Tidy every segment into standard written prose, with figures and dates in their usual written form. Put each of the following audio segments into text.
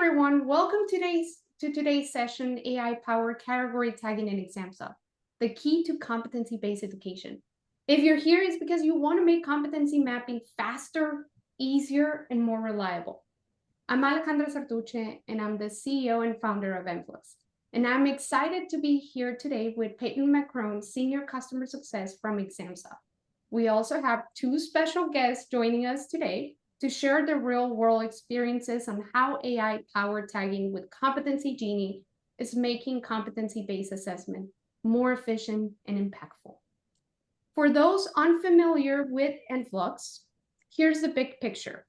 everyone, welcome to today's session, AI-powered category tagging in ExamSoft, the key to competency-based education. If you're here, it's because you want to make competency mapping faster, easier, and more reliable. I'm Alejandra Sartuche, and I'm the CEO and founder of Enflux. And I'm excited to be here today with Peyton Macron, Senior Customer Success from ExamSoft. We also have two special guests joining us today to share the real-world experiences on how AI-powered tagging with CompetencyGenie is making competency-based assessment more efficient and impactful. For those unfamiliar with Enflux, here's the big picture.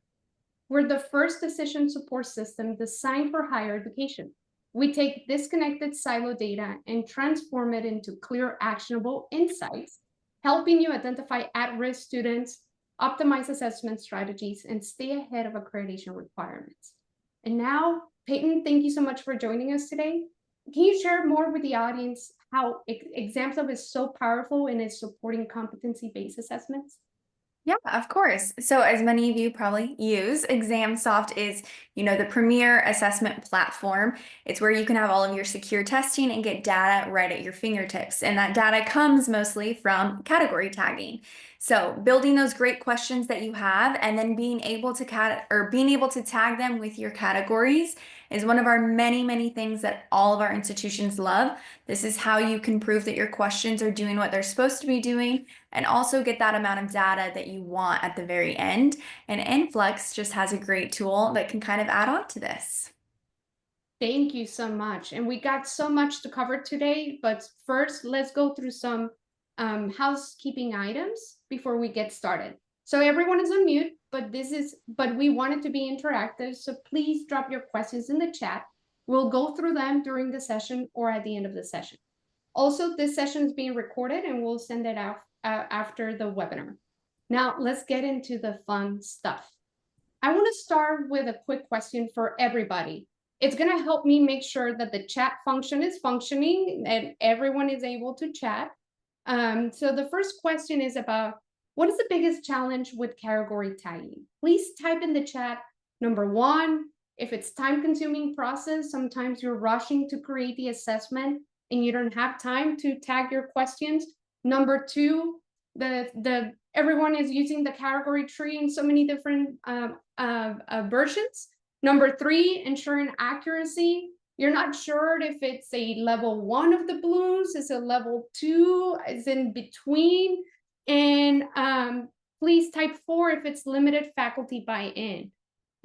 We're the first decision support system designed for higher education. We take disconnected silo data and transform it into clear, actionable insights, helping you identify at-risk students, optimize assessment strategies, and stay ahead of accreditation requirements. And now, Peyton, thank you so much for joining us today. Can you share more with the audience how ExamSoft is so powerful in its supporting competency-based assessments? Yeah, of course. So as many of you probably use, ExamSoft is, the premier assessment platform. It's where you can have all of your secure testing and get data right at your fingertips. And that data comes mostly from category tagging. So building those great questions that you have and then being able to tag them with your categories is one of our many things that all of our institutions love. This is how you can prove that your questions are doing what they're supposed to be doing and also get that amount of data that you want at the very end. And Enflux just has a great tool that can kind of add on to this. Thank you so much. And we got so much to cover today, but first let's go through some housekeeping items before we get started. So everyone is on mute, but we want it to be interactive. So please drop your questions in the chat. We'll go through them during the session or at the end of the session. Also, this session is being recorded and we'll send it out after the webinar. Now, let's get into the fun stuff. I want to start with a quick question for everybody. It's going to help me make sure that the chat function is functioning and everyone is able to chat. So the first question is about, what is the biggest challenge with category tagging? Please type in the chat, number one, if it's time-consuming process, sometimes you're rushing to create the assessment and you don't have time to tag your questions. Number two, everyone is using the category tree in so many different versions. Number three, ensuring accuracy. You're not sure if it's a level 1 of the blues, is a level 2, is in between. And please type 4 if it's limited faculty buy-in.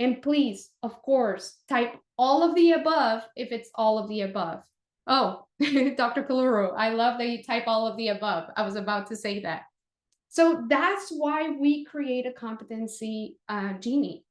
And please, of course, type all of the above if it's all of the above. Oh, Dr. Kaluru, I love that you type all of the above. I was about to say that. So that's why we create a competency genie.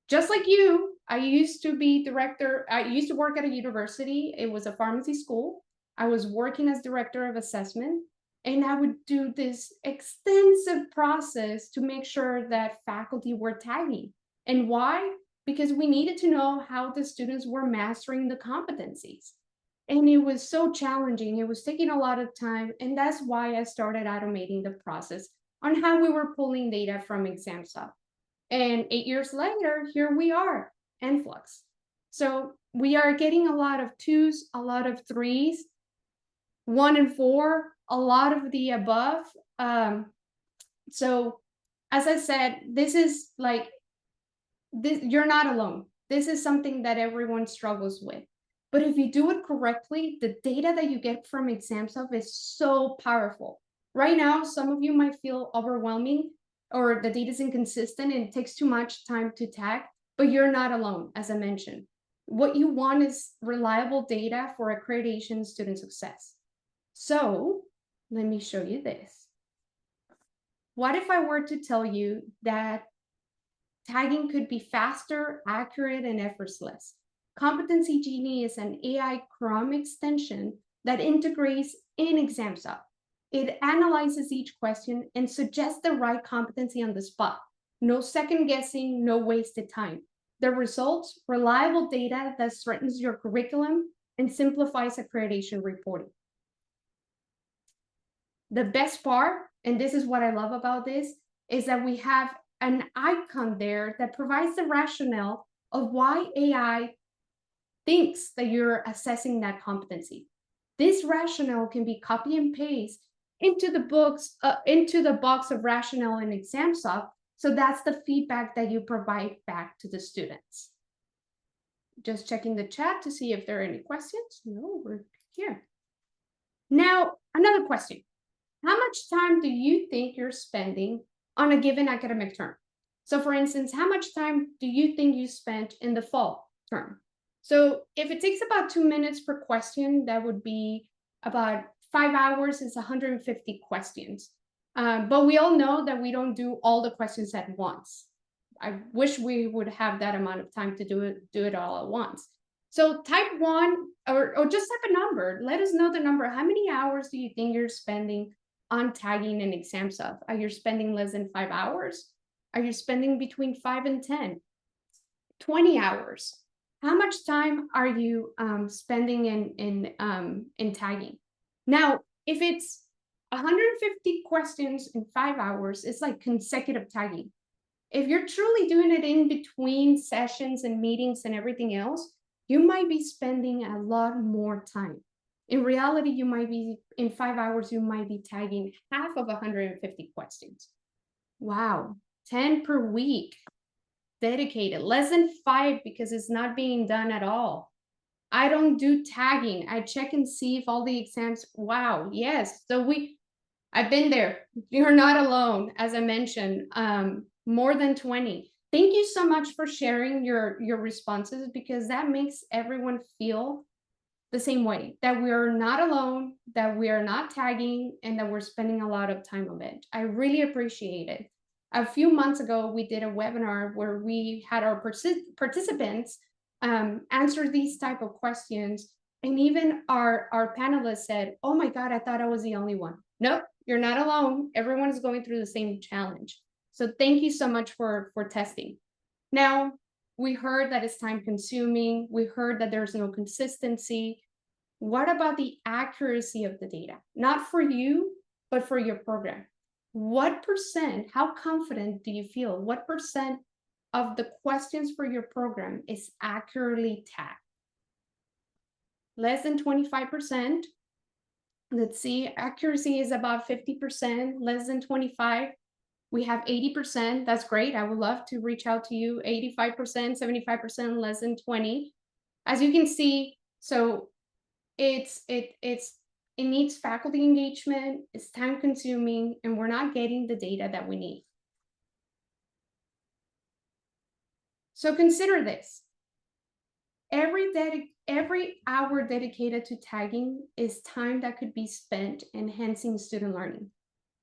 Just like you, I used to work at a university. It was a pharmacy school. I was working as director of assessment, and I would do this extensive process to make sure that faculty were tagging. And why? Because we needed to know how the students were mastering the competencies. And it was so challenging. It was taking a lot of time. And that's why I started automating the process on how we were pulling data from ExamSoft. And 8 years later, here we are, Enflux. So we are getting a lot of 2s, a lot of 3s, 1 and 4, a lot of the above. So as I said, this is like, you're not alone. This is something that everyone struggles with. But if you do it correctly, the data that you get from ExamSoft is so powerful. Right now, some of you might feel overwhelming or the data is inconsistent and it takes too much time to tag, but you're not alone, as I mentioned. What you want is reliable data for accreditation student success. So let me show you this. What if I were to tell you that tagging could be faster, accurate, and effortless? CompetencyGenie is an AI Chrome extension that integrates in ExamSoft. It analyzes each question and suggests the right competency on the spot. No second guessing, no wasted time. The results, reliable data that strengthens your curriculum and simplifies accreditation reporting. The best part, and this is what I love about this, is that we have an icon there that provides the rationale of why AI thinks that you're assessing that competency. This rationale can be copy and paste into the box of rationale in ExamSoft. So that's the feedback that you provide back to the students. Just checking the chat to see if there are any questions. No, we're here. Now, another question. How much time do you think you're spending on a given academic term? So for instance, how much time do you think you spent in the fall term? So if it takes about 2 minutes per question, that would be about 5 hours is 150 questions. But we all know that we don't do all the questions at once. I wish we would have that amount of time to do it all at once. So type one or just type a number. Let us know the number. How many hours do you think you're spending on tagging and ExamSoft? Are you spending less than 5 hours? Are you spending between 5 and 10? 20 hours? How much time are you spending in tagging? Now, if it's 150 questions in 5 hours, it's like consecutive tagging. If you're truly doing it in between sessions and meetings and everything else, you might be spending a lot more time. In reality, you might be, in 5 hours, you might be tagging half of 150 questions. Wow, 10 per week, dedicated, less than 5 because it's not being done at all. I don't do tagging. I check and see if all the exams, wow, yes. So I've been there. You're not alone, as I mentioned, more than 20. Thank you so much for sharing your responses, because that makes everyone feel the same way, that we are not alone, that we are not tagging, and that we're spending a lot of time on it. I really appreciate it. A few months ago, we did a webinar where we had our participants answer these type of questions. And even our panelists said, oh my God, I thought I was the only one. Nope, you're not alone. Everyone is going through the same challenge. So thank you so much for testing. Now, we heard that it's time consuming. We heard that there's no consistency. What about the accuracy of the data? Not for you, but for your program. What percent, how confident do you feel? What percent of the questions for your program is accurately tagged? Less than 25%. Let's see, accuracy is about 50%, less than 25. We have 80%. That's great. I would love to reach out to you. 85%, 75%, less than 20. As you can see, so it needs faculty engagement, it's time consuming, and we're not getting the data that we need. So consider this. Every hour dedicated to tagging is time that could be spent enhancing student learning.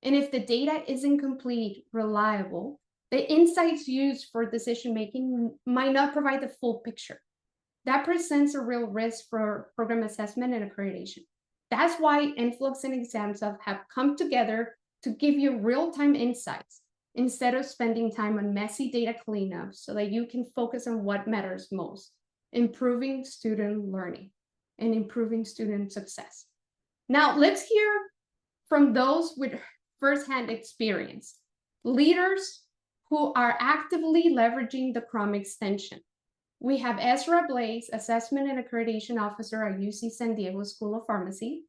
And if the data isn't complete, reliable, the insights used for decision-making might not provide the full picture. That presents a real risk for program assessment and accreditation. That's why Enflux and ExamSoft have come together to give you real-time insights instead of spending time on messy data cleanup, so that you can focus on what matters most: improving student learning and improving student success. Now, let's hear from those with firsthand experience, leaders who are actively leveraging the Chrome extension. We have Ezra Blaze, Assessment and Accreditation Officer at UC San Diego School of Pharmacy.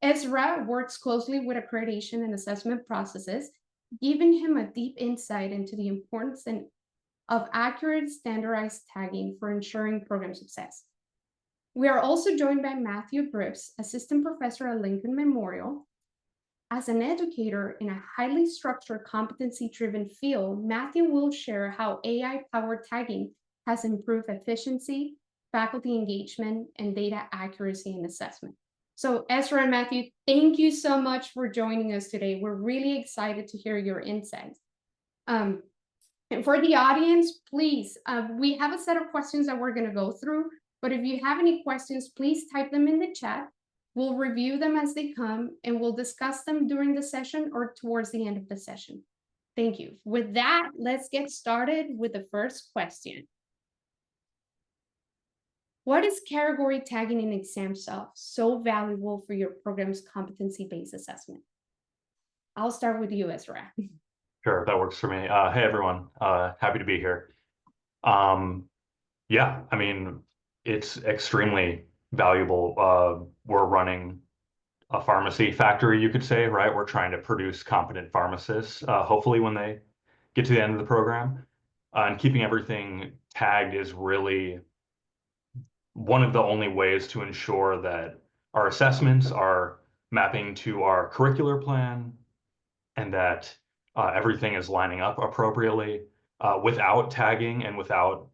Ezra works closely with accreditation and assessment processes, giving him a deep insight into the importance of accurate standardized tagging for ensuring program success. We are also joined by Matthew Brooks, Assistant Professor at Lincoln Memorial. As an educator in a highly structured, competency-driven field, Matthew will share how AI-powered tagging has improved efficiency, faculty engagement, and data accuracy in assessment. So Ezra and Matthew, thank you so much for joining us today. We're really excited to hear your insights. And for the audience, please, we have a set of questions that we're going to go through, but if you have any questions, please type them in the chat. We'll review them as they come, and we'll discuss them during the session or towards the end of the session. Thank you. With that, let's get started with the first question. What is category tagging in ExamSoft so valuable for your program's competency-based assessment? I'll start with you, Ezra. Sure, that works for me. Hey, everyone. Happy to be here. Yeah, I mean, it's extremely valuable. We're running a pharmacy factory, you could say, right? We're trying to produce competent pharmacists, hopefully when they get to the end of the program. And keeping everything tagged is really one of the only ways to ensure that our assessments are mapping to our curricular plan and that everything is lining up appropriately without tagging and without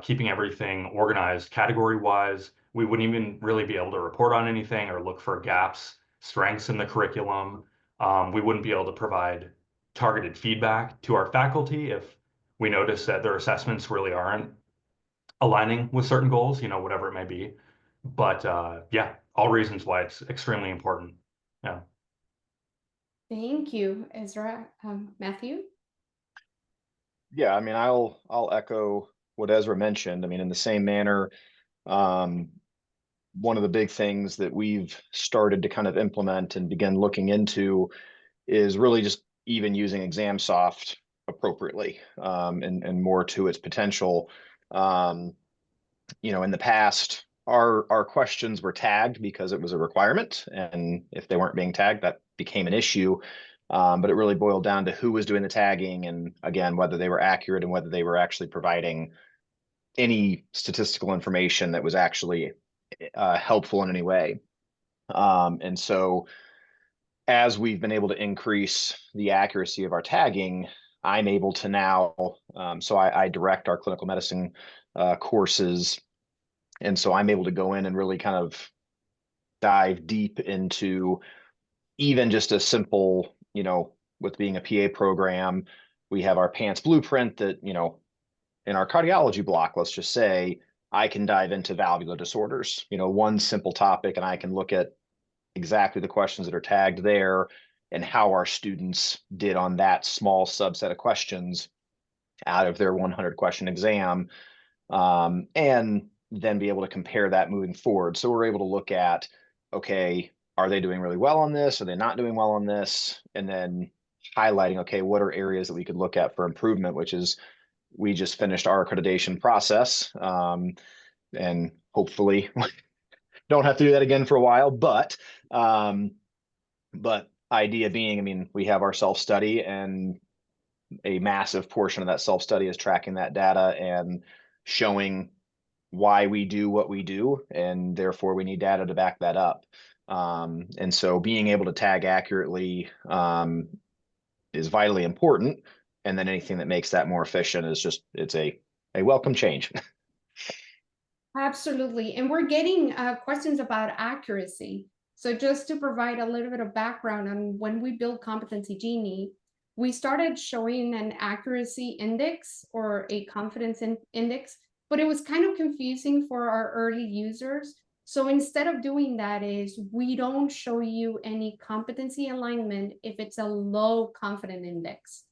keeping everything organized category wise. We wouldn't even really be able to report on anything or look for gaps, strengths in the curriculum. We wouldn't be able to provide targeted feedback to our faculty if we notice that their assessments really aren't aligning with certain goals, whatever it may be. But yeah, all reasons why it's extremely important. Yeah. Thank you, Ezra. Matthew? Yeah, I mean, I'll echo what Ezra mentioned. I mean, in the same manner, um, one of the big things that we've started to kind of implement and begin looking into is really just even using ExamSoft appropriately, and more to its potential. Um, in the past, our questions were tagged because it was a requirement, and if they weren't being tagged, that became an issue. But it really boiled down to who was doing the tagging, and again, whether they were accurate and whether they were actually providing any statistical information that was actually helpful in any way. And so, as we've been able to increase the accuracy of our tagging, I'm able to now. So I direct our clinical medicine courses, and so I'm able to go in and really kind of dive deep into even just a simple, with being a PA program, we have our PANTS blueprint that, in our cardiology block, let's just say, I can dive into valvular disorders, one simple topic, and I can look at exactly the questions that are tagged there and how our students did on that small subset of questions out of their 100 question exam, and then be able to compare that moving forward. So we're able to look at, okay, are they doing really well on this? Are they not doing well on this? And then highlighting, okay, what are areas that we could look at for improvement, which is we just finished our accreditation process, and hopefully don't have to do that again for a while. But idea being, I mean, we have our self-study, and a massive portion of that self-study is tracking that data and showing why we do what we do, and therefore we need data to back that up. And so being able to tag accurately is vitally important. And then anything that makes that more efficient is just, it's a welcome change. Absolutely. And we're getting questions about accuracy. So just to provide a little bit of background on when we built CompetencyGenie, we started showing an accuracy index or a confidence index, but it was kind of confusing for our early users. So instead of doing that is we don't show you any competency alignment if it's a low confidence index.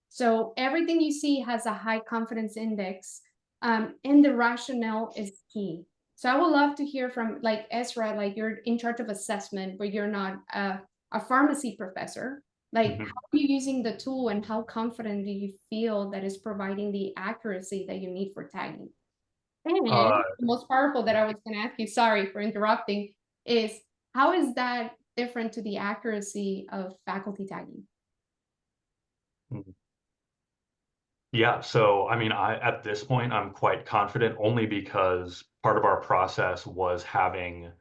So everything you see has a high confidence index, and the rationale is key. So I would love to hear from like Ezra, like you're in charge of assessment, but you're not a pharmacy professor. Like, Mhm. how are you using the tool and how confident do you feel that is providing the accuracy that you need for tagging? And Uh, the most powerful that I was going to ask you, sorry for interrupting, is how is that different to the accuracy of faculty tagging? Yeah, so I mean, at this point, I'm quite confident only because part of our process was having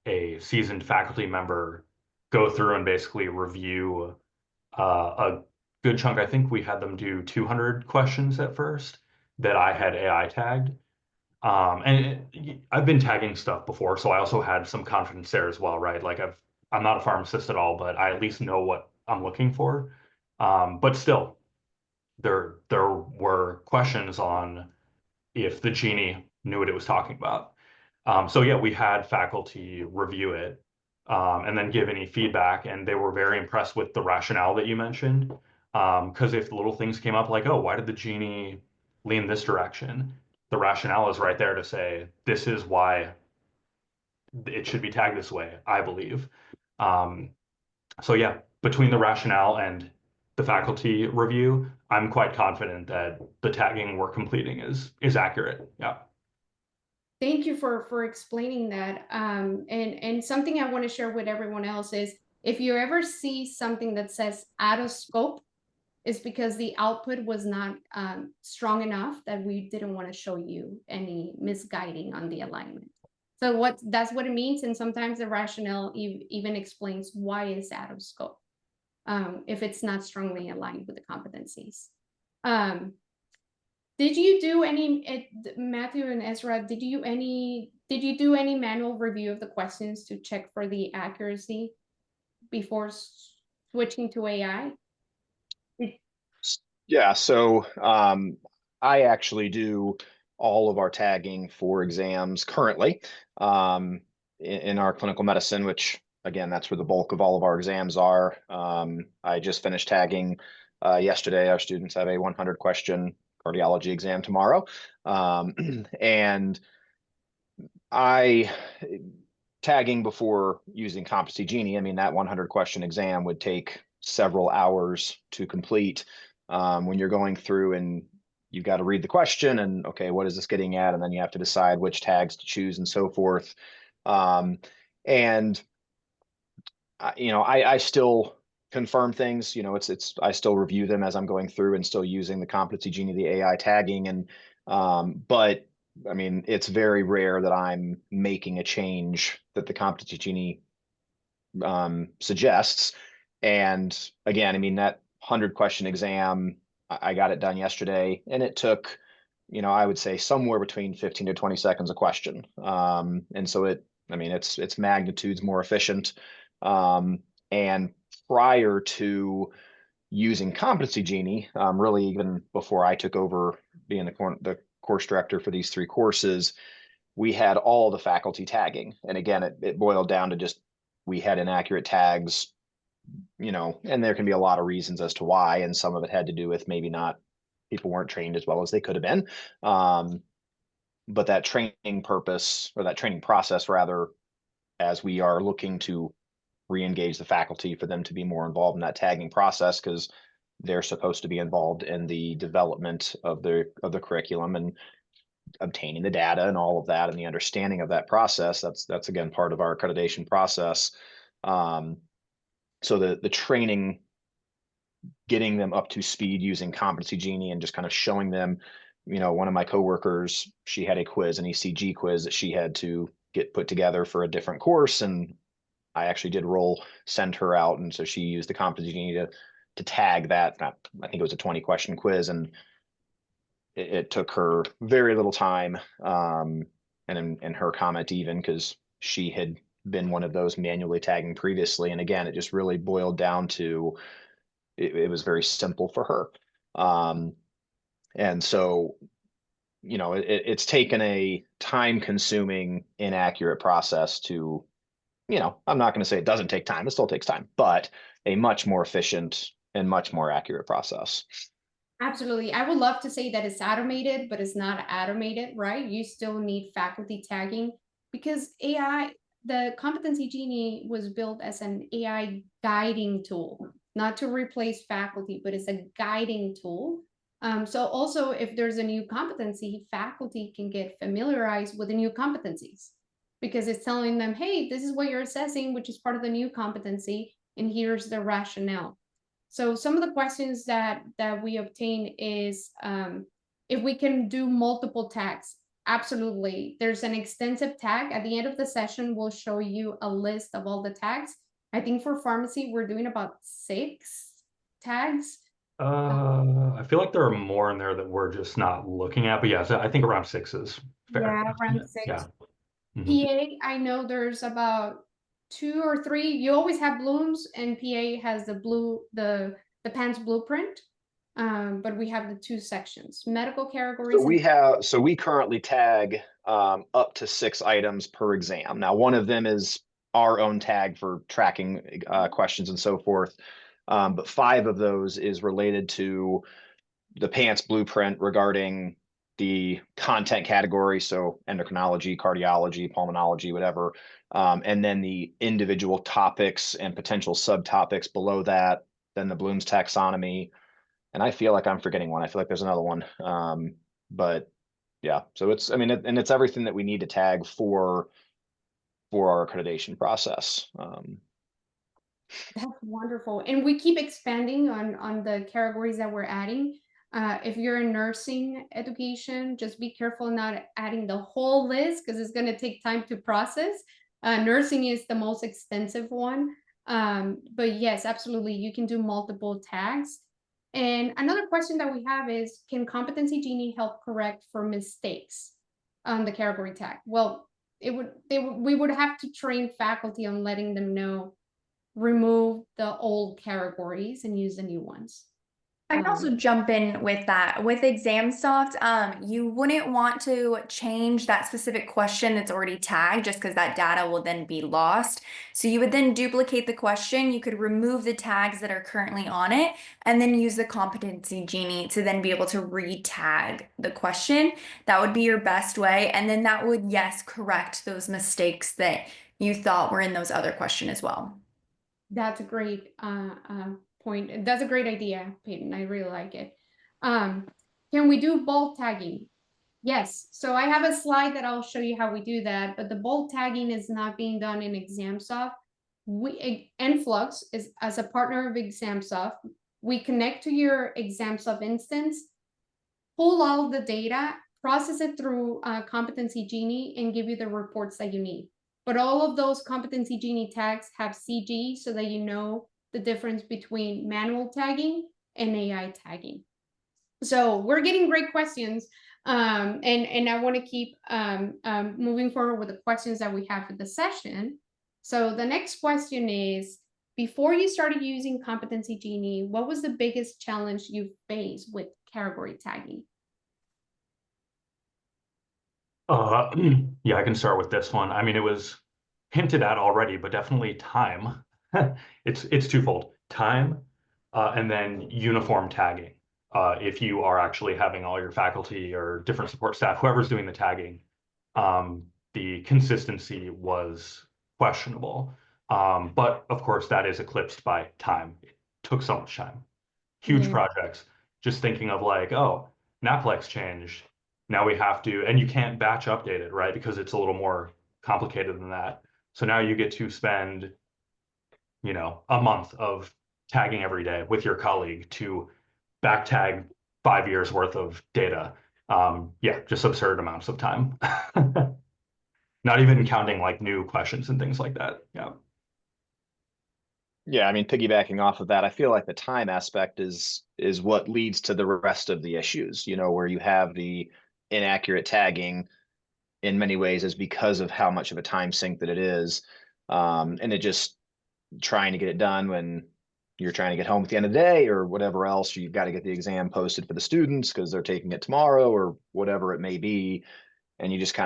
a seasoned faculty member go through and basically review a good chunk. I think we had them do 200 questions at first that I had AI tagged. I've been tagging stuff before, so I also had some confidence there as well, right? Like I'm not a pharmacist at all, but I at least know what I'm looking for. But still, there were questions on if the genie knew what it was talking about. So yeah, we had faculty review it, and then give any feedback, and they were very impressed with the rationale that you mentioned. Because if little things came up like, oh, why did the genie lean this direction? The rationale is right there to say, this is why it should be tagged this way, I believe. Um, so yeah, between the rationale and the faculty review, I'm quite confident that the tagging we're completing is accurate. Yeah. Thank you for explaining that. And something I want to share with everyone else is, if you ever see something that says out of scope, it's because the output was not strong enough that we didn't want to show you any misguiding on the alignment. So that's what it means, and sometimes the rationale even explains why it's out of scope if it's not strongly aligned with the competencies. Did you do any, Matthew and Ezra, did you do any manual review of the questions to check for the accuracy before switching to AI? Yeah, so I actually do all of our tagging for exams currently in our clinical medicine, which again, that's where the bulk of all of our exams are. I just finished tagging yesterday. Our students have a 100 question cardiology exam tomorrow. And I tagging before using CompetencyGenie, I mean, that 100 question exam would take several hours to complete when you're going through and you've got to read the question and, okay, what is this getting at? And then you have to decide which tags to choose and so forth. And I still confirm things. I still review them as I'm going through and still using the CompetencyGenie, the AI tagging, and but I mean, it's very rare that I'm making a change that the CompetencyGenie suggests. And again, I mean, that 100 question exam, I got it done yesterday, and it took, I would say somewhere between 15 to 20 seconds a question. And so it's magnitudes more efficient. And prior to using CompetencyGenie, really even before I took over being the course director for these 3 courses, we had all the faculty tagging. And again, it boiled down to just, we had inaccurate tags, and there can be a lot of reasons as to why. And some of it had to do with maybe not, people weren't trained as well as they could have been. But that training purpose, or that training process rather, as we are looking to re-engage the faculty for them to be more involved in that tagging process, because they're supposed to be involved in the development of the curriculum and obtaining the data and all of that and the understanding of that process. That's again part of our accreditation process. So the training, getting them up to speed using CompetencyGenie and just kind of showing them, one of my coworkers, she had a quiz, an ECG quiz that she had to get put together for a different course, and I actually did send her out, and so she used the CompetencyGenie to tag that. I think it was a 20 question quiz, and it took her very little time. And in her comment, even because she had been one of those manually tagging previously, and again, it just really boiled down to it was very simple for her. And so it's taken a time-consuming, inaccurate process to, I'm not going to say it doesn't take time, it still takes time, but a much more efficient and much more accurate process. Absolutely. I would love to say that it's automated, but it's not automated, right? You still need faculty tagging, because the CompetencyGenie was built as an AI guiding tool, not to replace faculty, but it's a guiding tool. So also, if there's a new competency, faculty can get familiarized with the new competencies, because it's telling them, hey, this is what you're assessing, which is part of the new competency, and here's the rationale. So some of the questions that we obtain is if we can do multiple tags. Absolutely. There's an extensive tag. At the end of the session, we'll show you a list of all the tags. I think for pharmacy, we're doing about 6 tags. I feel like there are more in there that we're just not looking at, but yes, I think around 6 is fair. Yeah, around 6. Yeah. PA, I know there's about 2 or 3. You always have blooms, and PA has the PANS blueprint. But we have the 2 sections, medical categories. So we currently tag up to 6 items per exam. Now, one of them is our own tag for tracking questions and so forth. But 5 of those is related to the PANTS blueprint regarding the content category. So endocrinology, cardiology, pulmonology, whatever. And then the individual topics and potential subtopics below that, then the Bloom's taxonomy. And I feel like I'm forgetting one. I feel like there's another one. But Yeah. So it's, I mean, and it's everything that we need to tag for our accreditation process. That's wonderful. And we keep expanding on the categories that we're adding. If you're in nursing education, just be careful not adding the whole list because it's going to take time to process. Nursing is the most extensive one. But yes, absolutely, you can do multiple tags. And another question that we have is, can CompetencyGenie help correct for mistakes on the category tag? Well, we would have to train faculty on letting them know, remove the old categories and use the new ones. I can also jump in with that. With ExamSoft, you wouldn't want to change that specific question that's already tagged just because that data will then be lost. So you would then duplicate the question. You could remove the tags that are currently on it and then use the CompetencyGenie to then be able to re-tag the question. That would be your best way. And then that would, yes, correct those mistakes that you thought were in those other questions as well. That's a great point. That's a great idea, Peyton. I really like it. Can we do bold tagging? Yes. So I have a slide that I'll show you how we do that, but the bold tagging is not being done in ExamSoft. Enflux is, as a partner of ExamSoft, we connect to your ExamSoft instance, pull all the data, process it through CompetencyGenie, and give you the reports that you need. But all of those CompetencyGenie tags have CG so that you know the difference between manual tagging and AI tagging. So we're getting great questions. And I want to keep moving forward with the questions that we have for the session. So the next question is, before you started using CompetencyGenie, what was the biggest challenge you faced with category tagging? Yeah, I can start with this one. I mean, it was hinted at already, but definitely time. It's twofold: time, and then uniform tagging. If you are actually having all your faculty or different support staff, whoever's doing the tagging, the consistency was questionable. But of course, that is eclipsed by time. It took so much time. Huge projects. Just thinking of like, oh, Naplex changed. Now we have to, and you can't batch update it, right? Because it's a little more complicated than that. So now you get to spend, a month of tagging every day with your colleague to back tag 5 years worth of data. Yeah, just absurd amounts of time. Not even counting like new questions and things like that. Yeah. Yeah, I mean, piggybacking off of that, I feel like the time aspect is what leads to the rest of the issues, where you have the inaccurate tagging in many ways is because of how much of a time sink that it is. And it just trying to get it done when you're trying to get home at the end of the day or whatever else, you've got to get the exam posted for the students because they're taking it tomorrow or whatever it may be. And you just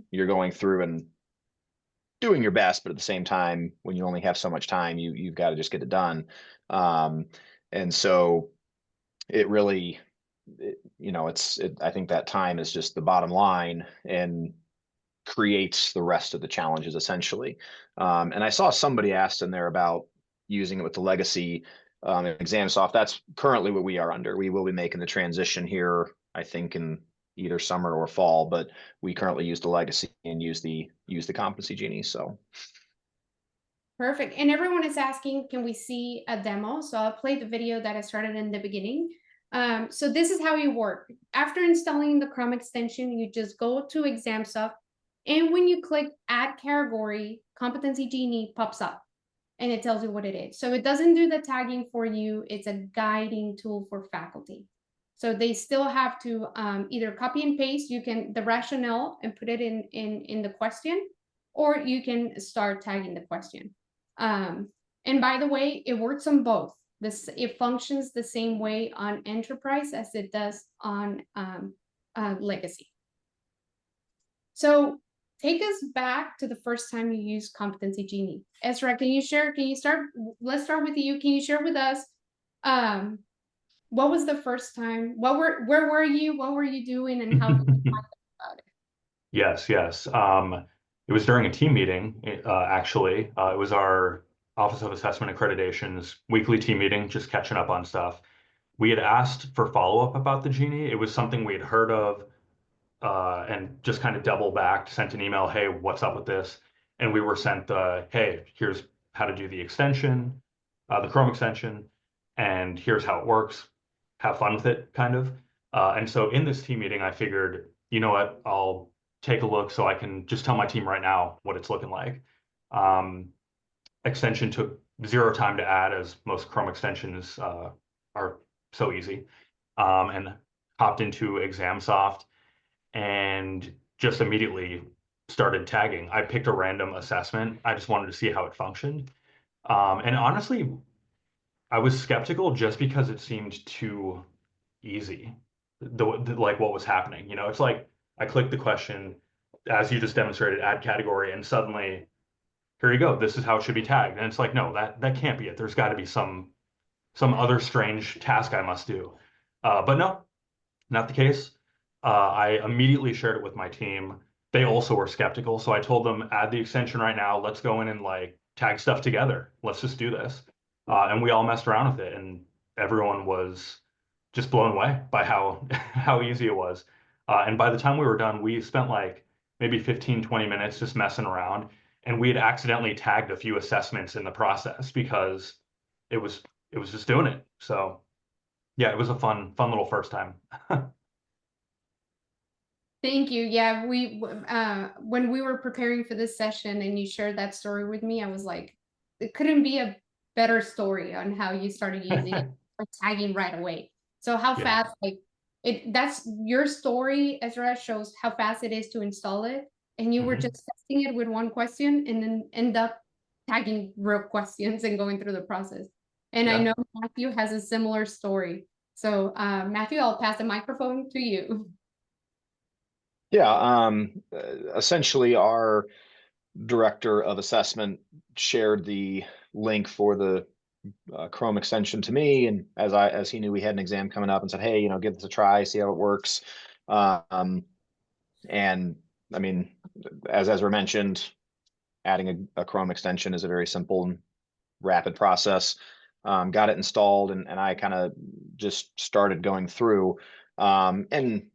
you're going through and doing your best, but at the same time, when you only have so much time, you've got to just get it done. And so it really, I think that time is just the bottom line and creates the rest of the challenges essentially. And I saw somebody asked in there about using it with the legacy ExamSoft. That's currently what we are under. We will be making the transition here, I think, in either summer or fall, but we currently use the legacy and use the CompetencyGenie. So Perfect. And everyone is asking, can we see a demo? So I'll play the video that I started in the beginning. So this is how you work. After installing the Chrome extension, you just go to ExamSoft, and when you click Add Category, CompetencyGenie pops up, and it tells you what it is. So it doesn't do the tagging for you. It's a guiding tool for faculty. So they still have to either copy and paste. You can the rationale and put it in the question, or you can start tagging the question. And by the way, it works on both. It functions the same way on Enterprise as it does on Legacy. So take us back to the first time you used CompetencyGenie. Ezra, let's start with you. Can you share with us what was the first time? Where were you? What were you doing, and how did you find out about it? Yes. It was during a team meeting, actually. It was our Office of Assessment Accreditation's weekly team meeting, just catching up on stuff. We had asked for follow-up about the Genie. It was something we had heard of. and just kind of double backed, sent an email, hey, what's up with this? And we were sent the, hey, here's how to do the extension, the Chrome extension, and here's how it works. Have fun with it, kind of. And so in this team meeting, I figured, you know what, I'll take a look so I can just tell my team right now what it's looking like. Extension took 0 time to add, as most Chrome extensions are so easy. And hopped into ExamSoft and just immediately started tagging. I picked a random assessment. I just wanted to see how it functioned. And honestly, I was skeptical just because it seemed too easy, like what was happening. You know, it's like I clicked the question, as you just demonstrated, add category, and suddenly, here you go. This is how it should be tagged. And it's like, no, that can't be it. There's got to be some other strange task I must do. But no, not the case. I immediately shared it with my team. They also were skeptical, so I told them, add the extension right now. Let's go in and like tag stuff together. Let's just do this. And we all messed around with it, and everyone was just blown away by how how easy it was. And by the time we were done, we spent like maybe 15, 20 minutes just messing around, and we had accidentally tagged a few assessments in the process because it was just doing it. So yeah, it was a fun little first time. Thank you. Yeah, when we were preparing for this session and you shared that story with me, I was like, it couldn't be a better story on how you started using it for tagging right away. So how Yeah. fast, like that's your story, Ezra, shows how fast it is to install it. And you were just testing it with one question and then end up tagging real questions and going through the process. And I Yeah. know Matthew has a similar story. So Matthew, I'll pass the microphone to you. Yeah, essentially our director of assessment shared the link for the Chrome extension to me, and as he knew we had an exam coming up, and said, hey, give this a try, see how it works. And I mean, as Ezra mentioned, adding a Chrome extension is a very simple and rapid process. Got it installed, and I kind of just started going through. And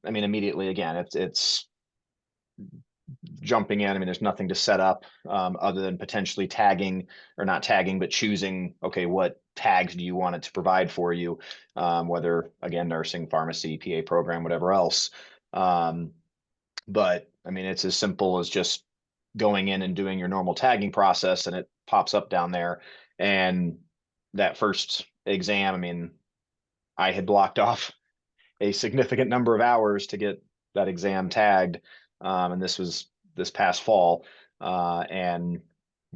I mean, immediately again, it's jumping in. I mean, there's nothing to set up other than potentially tagging, or not tagging, but choosing, okay, what tags do you want it to provide for you? Whether, again, nursing, pharmacy, PA program, whatever else. But I mean, it's as simple as just going in and doing your normal tagging process, and it pops up down there. And that first exam, I mean, I had blocked off a significant number of hours to get that exam tagged. And this was this past fall, and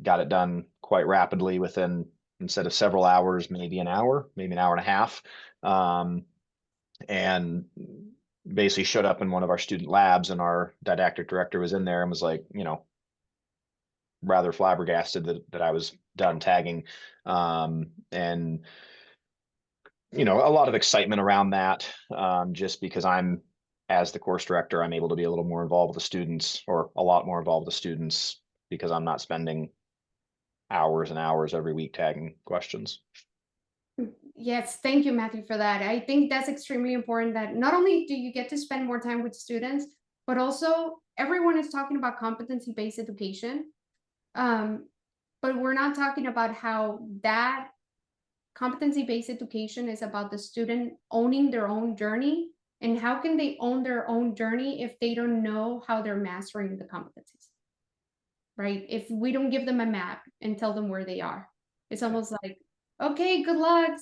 got it done quite rapidly within, instead of several hours, maybe an hour, maybe an hour and a half. And basically showed up in one of our student labs, and our didactic director was in there and was like, rather flabbergasted that I was done tagging. And a lot of excitement around that, just because as the course director, I'm able to be a little more involved with the students, or a lot more involved with the students, because I'm not spending hours and hours every week tagging questions. Yes, thank you, Matthew, for that. I think that's extremely important, that not only do you get to spend more time with students, but also everyone is talking about competency-based education. But we're not talking about how that competency-based education is about the student owning their own journey. And how can they own their own journey if they don't know how they're mastering the competencies, right? If we don't give them a map and tell them where they are, it's almost like, okay, good luck.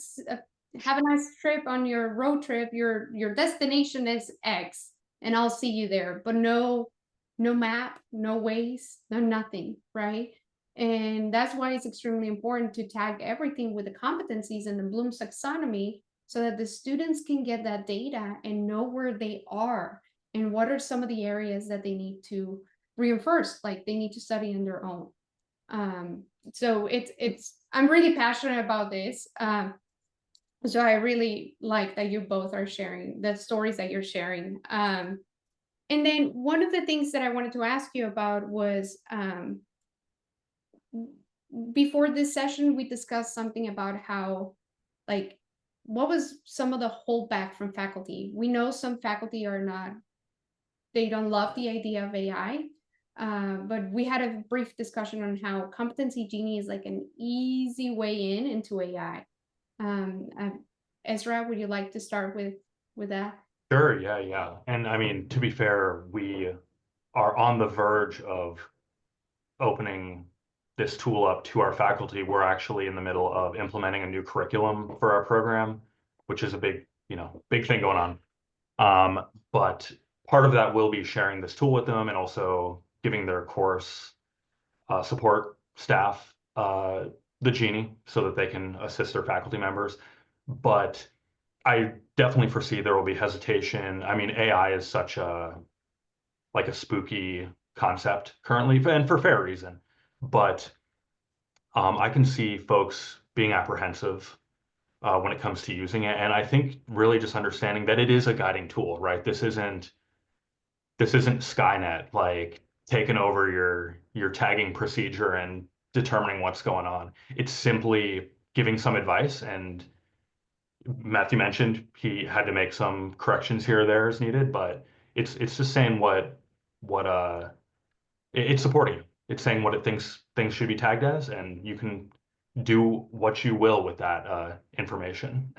Have a nice trip on your road trip. Your destination is X, and I'll see you there. But no map, no ways, no nothing, right? And that's why it's extremely important to tag everything with the competencies in the Bloom's taxonomy, so that the students can get that data and know where they are and what are some of the areas that they need to reinforce, like they need to study on their own. So I'm really passionate about this. So I really like that you both are sharing the stories that you're sharing. And then one of the things that I wanted to ask you about was, before this session, we discussed something about how, like, what was some of the holdback from faculty? We know some faculty are not they don't love the idea of AI. But we had a brief discussion on how CompetencyGenie is like an easy way into AI. Ezra, would you like to start with that? Sure, yeah. And I mean, to be fair, we are on the verge of opening this tool up to our faculty. We're actually in the middle of implementing a new curriculum for our program, which is a big thing going on. But part of that will be sharing this tool with them and also giving their course support staff the Genie so that they can assist their faculty members. But I definitely foresee there will be hesitation. I mean, AI is such a spooky concept currently, and for fair reason. But I can see folks being apprehensive when it comes to using it, and I think really just understanding that it is a guiding tool, right? This isn't Skynet like taking over your tagging procedure and determining what's going on. It's simply giving some advice, and Matthew mentioned he had to make some corrections here or there as needed, but it's just saying what it's supporting you. It's saying what it thinks things should be tagged as, and you can do what you will with that information.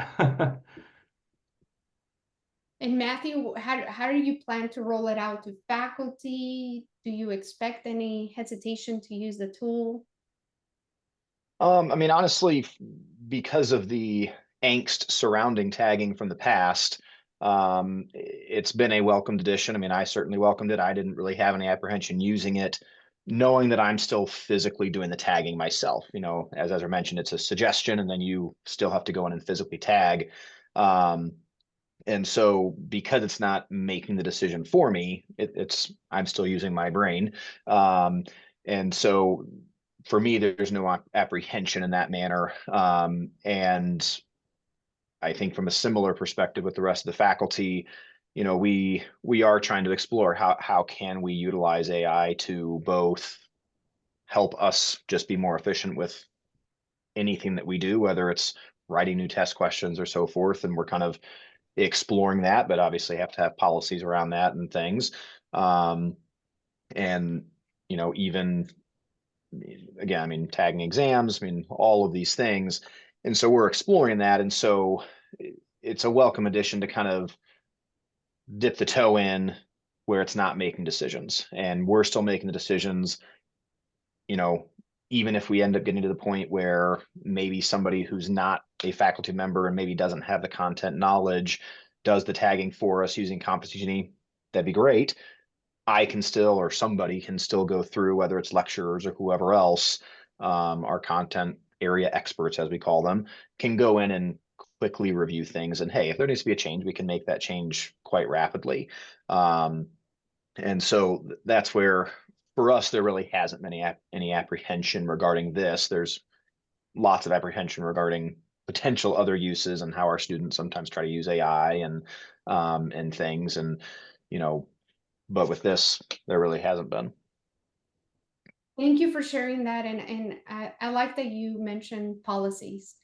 And Matthew, how do you plan to roll it out to faculty? Do you expect any hesitation to use the tool? I mean, honestly, because of the angst surrounding tagging from the past, it's been a welcomed addition. I mean, I certainly welcomed it. I didn't really have any apprehension using it, knowing that I'm still physically doing the tagging myself. You know, as Ezra mentioned, it's a suggestion, and then you still have to go in and physically tag. Um, and so because it's not making the decision for me, I'm still using my brain. And so for me, there's no apprehension in that manner. And I think from a similar perspective with the rest of the faculty, you know, we are trying to explore how can we utilize AI to both help us just be more efficient with anything that we do, whether it's writing new test questions or so forth. And we're kind of exploring that, but obviously have to have policies around that and things. And, you know, even again, I mean, tagging exams, I mean, all of these things. And so we're exploring that. And so it's a welcome addition to kind of dip the toe in where it's not making decisions. And we're still making the decisions, you know, even if we end up getting to the point where maybe somebody who's not a faculty member and maybe doesn't have the content knowledge does the tagging for us using CompetencyGenie, that'd be great. I can still, or somebody can still go through, whether it's lecturers or whoever else, our content area experts, as we call them, can go in and quickly review things. And hey, if there needs to be a change, we can make that change quite rapidly. And so that's where, for us, there really hasn't been any apprehension regarding this. There's lots of apprehension regarding potential other uses and how our students sometimes try to use AI and things. And, you know, but with this, there really hasn't been. Thank you for sharing that. And I like that you mentioned policies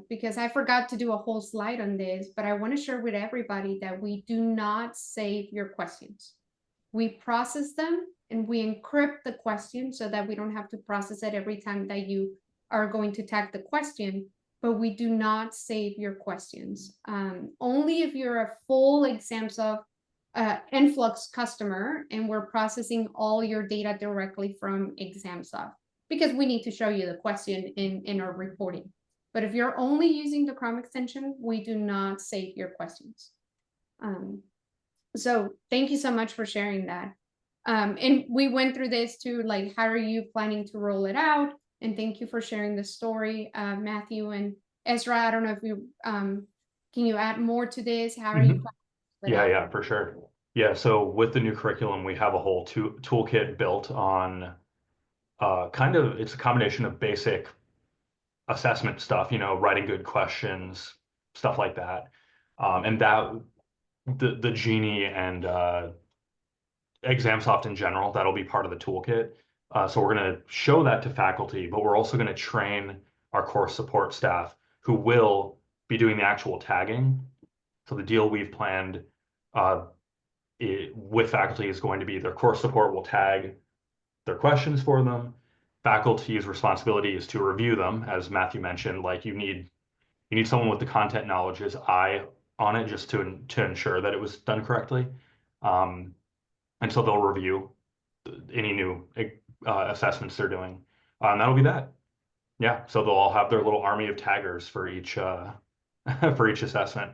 because I forgot to do a whole slide on this, but I want to share with everybody that we do not save your questions. We process them and we encrypt the question so that we don't have to process it every time that you are going to tag the question, but we do not save your questions. Only if you're a full ExamSoft Enflux customer and we're processing all your data directly from ExamSoft because we need to show you the question in our reporting. But if you're only using the Chrome extension, we do not save your questions. So thank you so much for sharing that. And we went through this too, like, how are you planning to roll it out? And thank you for sharing the story, Matthew and Ezra. I don't know if you, can you add more to this? How are you? Yeah, for sure. Yeah, so with the new curriculum, we have a whole toolkit built on it's a combination of basic assessment stuff, you know, writing good questions, stuff like that. And that the Genie and ExamSoft in general, that'll be part of the toolkit. So we're going to show that to faculty, but we're also going to train our course support staff who will be doing the actual tagging. So the deal we've planned with faculty is going to be their course support will tag their questions for them. Faculty's responsibility is to review them, as Matthew mentioned. Like you need someone with the content knowledge's eye on it just to ensure that it was done correctly. And so they'll review any new assessments they're doing. And that'll be that. Yeah, so they'll all have their little army of taggers for each for each assessment.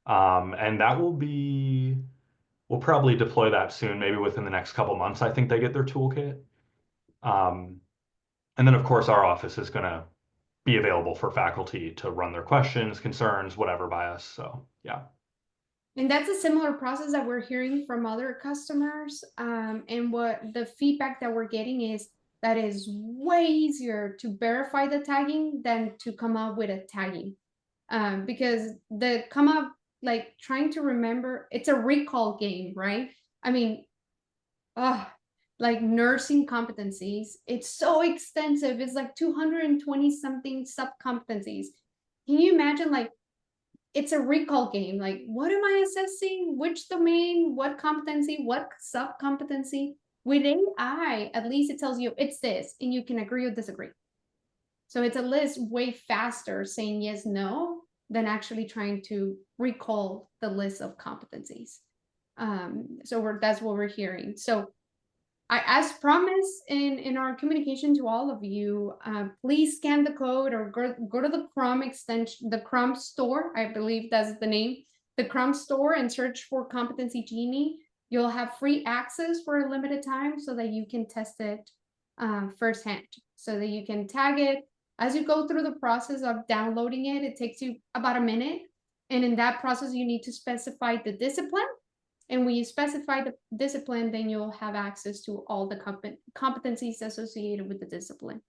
And that will be, we'll probably deploy that soon, maybe within the next couple months. I think they get their toolkit. And then of course our office is going to be available for faculty to run their questions, concerns, whatever by us. So yeah. And that's a similar process that we're hearing from other customers. And what the feedback that we're getting is that is way easier to verify the tagging than to come up with a tagging. Because the come up, like trying to remember, it's a recall game, right? I mean, like nursing competencies, it's so extensive. It's like 220 something sub competencies. Can you imagine, like, it's a recall game. Like, what am I assessing? Which domain? What competency? What sub competency? With AI, at least it tells you it's this, and you can agree or disagree. So it's a list way faster saying yes, no, than actually trying to recall the list of competencies. So that's what we're hearing. So as promised in our communication to all of you, please scan the code or go to the Chrome extension, the Chrome store, I believe that's the name, the Chrome store, and search for CompetencyGenie. You'll have free access for a limited time so that you can test it firsthand, so that you can tag it. As you go through the process of downloading it, it takes you about a minute. And in that process, you need to specify the discipline. And when you specify the discipline, then you'll have access to all the competencies associated with the discipline.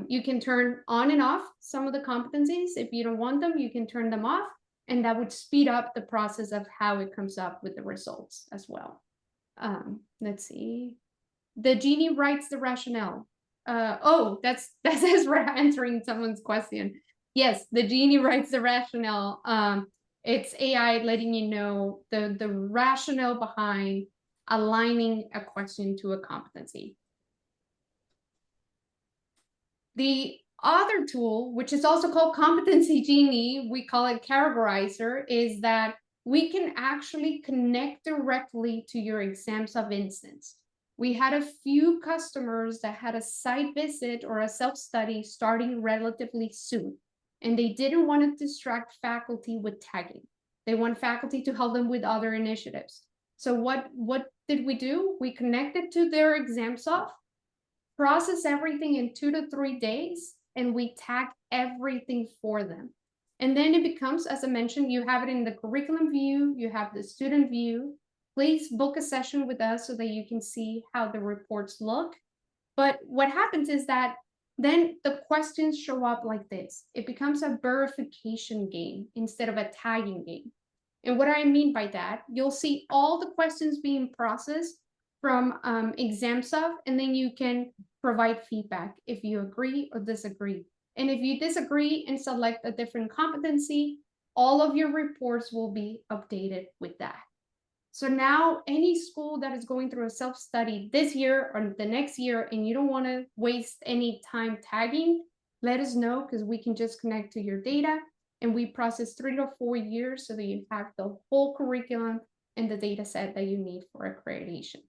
You can turn on and off some of the competencies. If you don't want them, you can turn them off. And that would speed up the process of how it comes up with the results as well. Let's see. The Genie writes the rationale. That's Ezra answering someone's question. Yes, the Genie writes the rationale. It's AI letting you know the rationale behind aligning a question to a competency. The other tool, which is also called CompetencyGenie, we call it Categorizer, is that we can actually connect directly to your ExamSoft instance. We had a few customers that had a site visit or a self-study starting relatively soon, and they didn't want to distract faculty with tagging. They want faculty to help them with other initiatives. So what did we do? We connected to their ExamSoft, process everything in 2 to 3 days, and we tag everything for them. And then it becomes, as I mentioned, you have it in the curriculum view, you have the student view. Please book a session with us so that you can see how the reports look. But what happens is that then the questions show up like this. It becomes a verification game instead of a tagging game. And what I mean by that, you'll see all the questions being processed from ExamSoft, and then you can provide feedback if you agree or disagree. And if you disagree and select a different competency, all of your reports will be updated with that. So now any school that is going through a self-study this year or the next year, and you don't want to waste any time tagging, let us know, because we can just connect to your data, and we process 3 to 4 years so that you have the whole curriculum and the data set that you need for accreditation.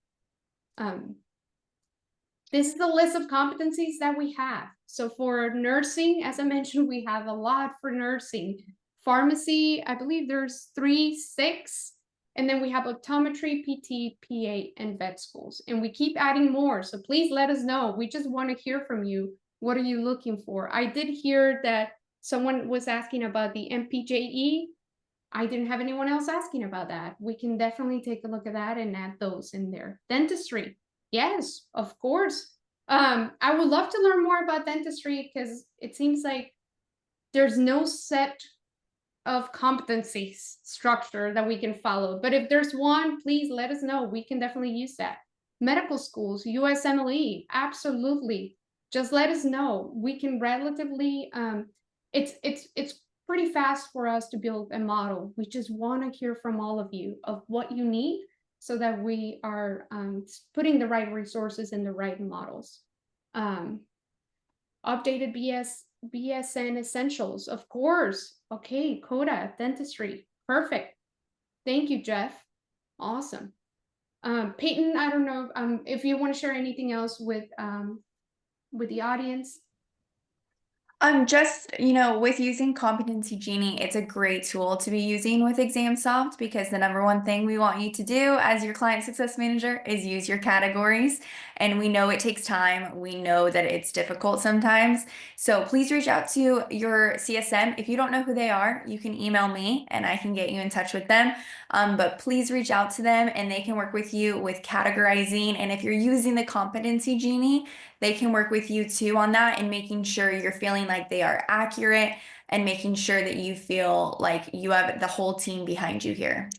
This is the list of competencies that we have. So for nursing, as I mentioned, we have a lot for nursing. Pharmacy, I believe there's 6. And then we have optometry, PT, PA, and vet schools. And we keep adding more. So please let us know. We just want to hear from you. What are you looking for? I did hear that someone was asking about the MPJE. I didn't have anyone else asking about that. We can definitely take a look at that and add those in there. Dentistry. Yes, of course. I would love to learn more about dentistry, because it seems like there's no set of competencies structure that we can follow. But if there's one, please let us know. We can definitely use that. Medical schools, USMLE, absolutely. Just let us know. We can relatively, it's pretty fast for us to build a model. We just want to hear from all of you of what you need so that we are putting the right resources in the right models. Updated BSN essentials, of course. Okay, CODA, dentistry, perfect. Thank you, Jeff. Awesome. Peyton, I don't know if you want to share anything else with the audience. Just, with using Competency Genie, it's a great tool to be using with ExamSoft because the number one thing we want you to do as your client success manager is use your categories. And we know it takes time. We know that it's difficult sometimes. So please reach out to your CSM. If you don't know who they are, you can email me and I can get you in touch with them. But please reach out to them and they can work with you with categorizing. And if you're using the Competency Genie, they can work with you too on that and making sure you're feeling like they are accurate and making sure that you feel like you have the whole team behind you here.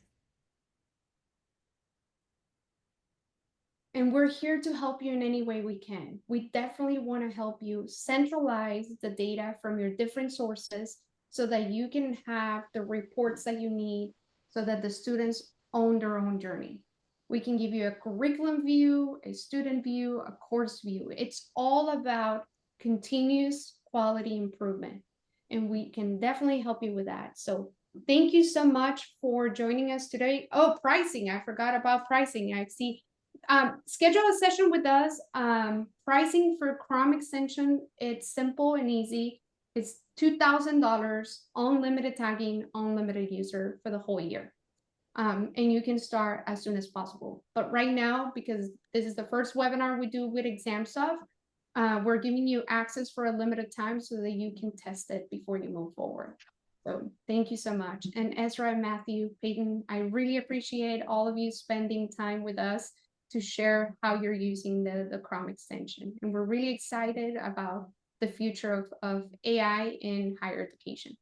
And we're here to help you in any way we can. We definitely want to help you centralize the data from your different sources so that you can have the reports that you need so that the students own their own journey. We can give you a curriculum view, a student view, a course view. It's all about continuous quality improvement. And we can definitely help you with that. So thank you so much for joining us today. Oh, pricing. I forgot about pricing. I see. Schedule a session with us. Pricing for Chrome extension, it's simple and easy. It's $2,000, unlimited tagging, unlimited user for the whole year. And you can start as soon as possible. But right now, because this is the first webinar we do with ExamSoft, we're giving you access for a limited time so that you can test it before you move forward. So thank you so much. And Ezra, Matthew, Peyton, I really appreciate all of you spending time with us to share how you're using the Chrome extension. And we're really excited about the future of AI in higher education.